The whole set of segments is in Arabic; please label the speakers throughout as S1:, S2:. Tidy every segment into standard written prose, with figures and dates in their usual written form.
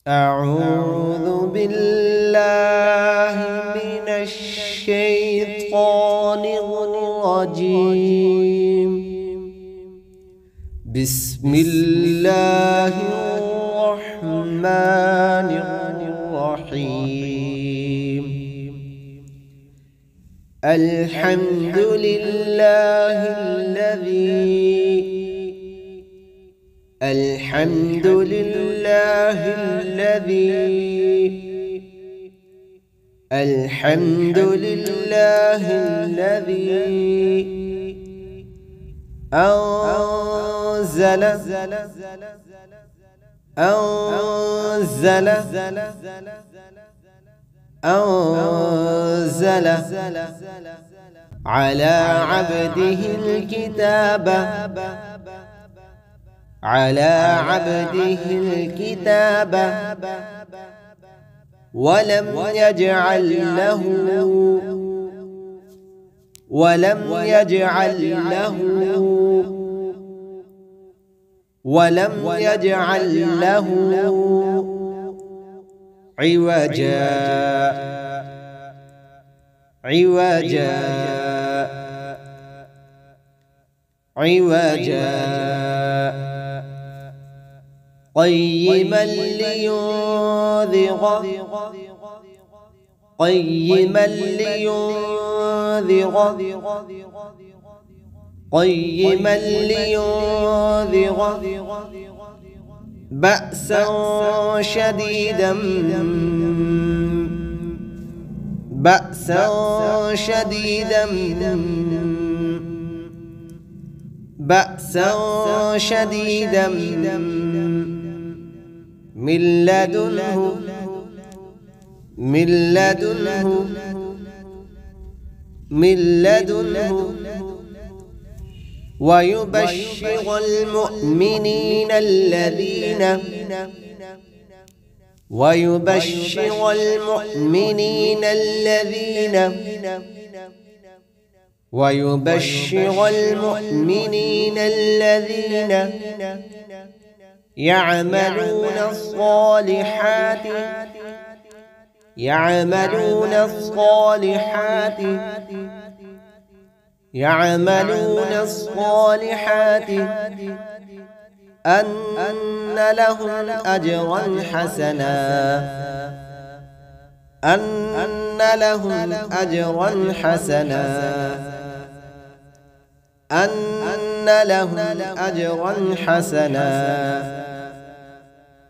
S1: أعوذ بالله من الشيطان الرجيم. بسم الله الرحمن الرحيم. الحمد لله الذي الحمد لله الذي الحمد لله الذي أنزل على عبده الكتاب ولم يجعل له عوجا قيما لينذر بأسا شديدا من لدنه ويبشر المؤمنين الذين يعملون الصالحات أن لهم أجرا حسنا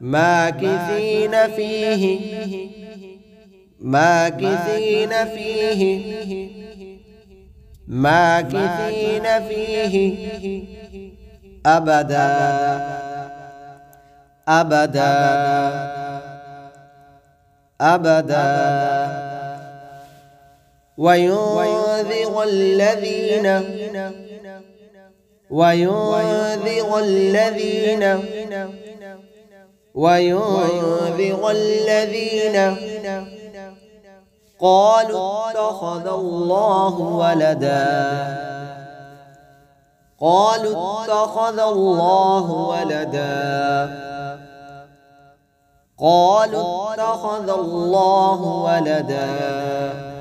S1: ماكثين فيه أبدا وينذر الذين قالوا اتخذ الله ولدا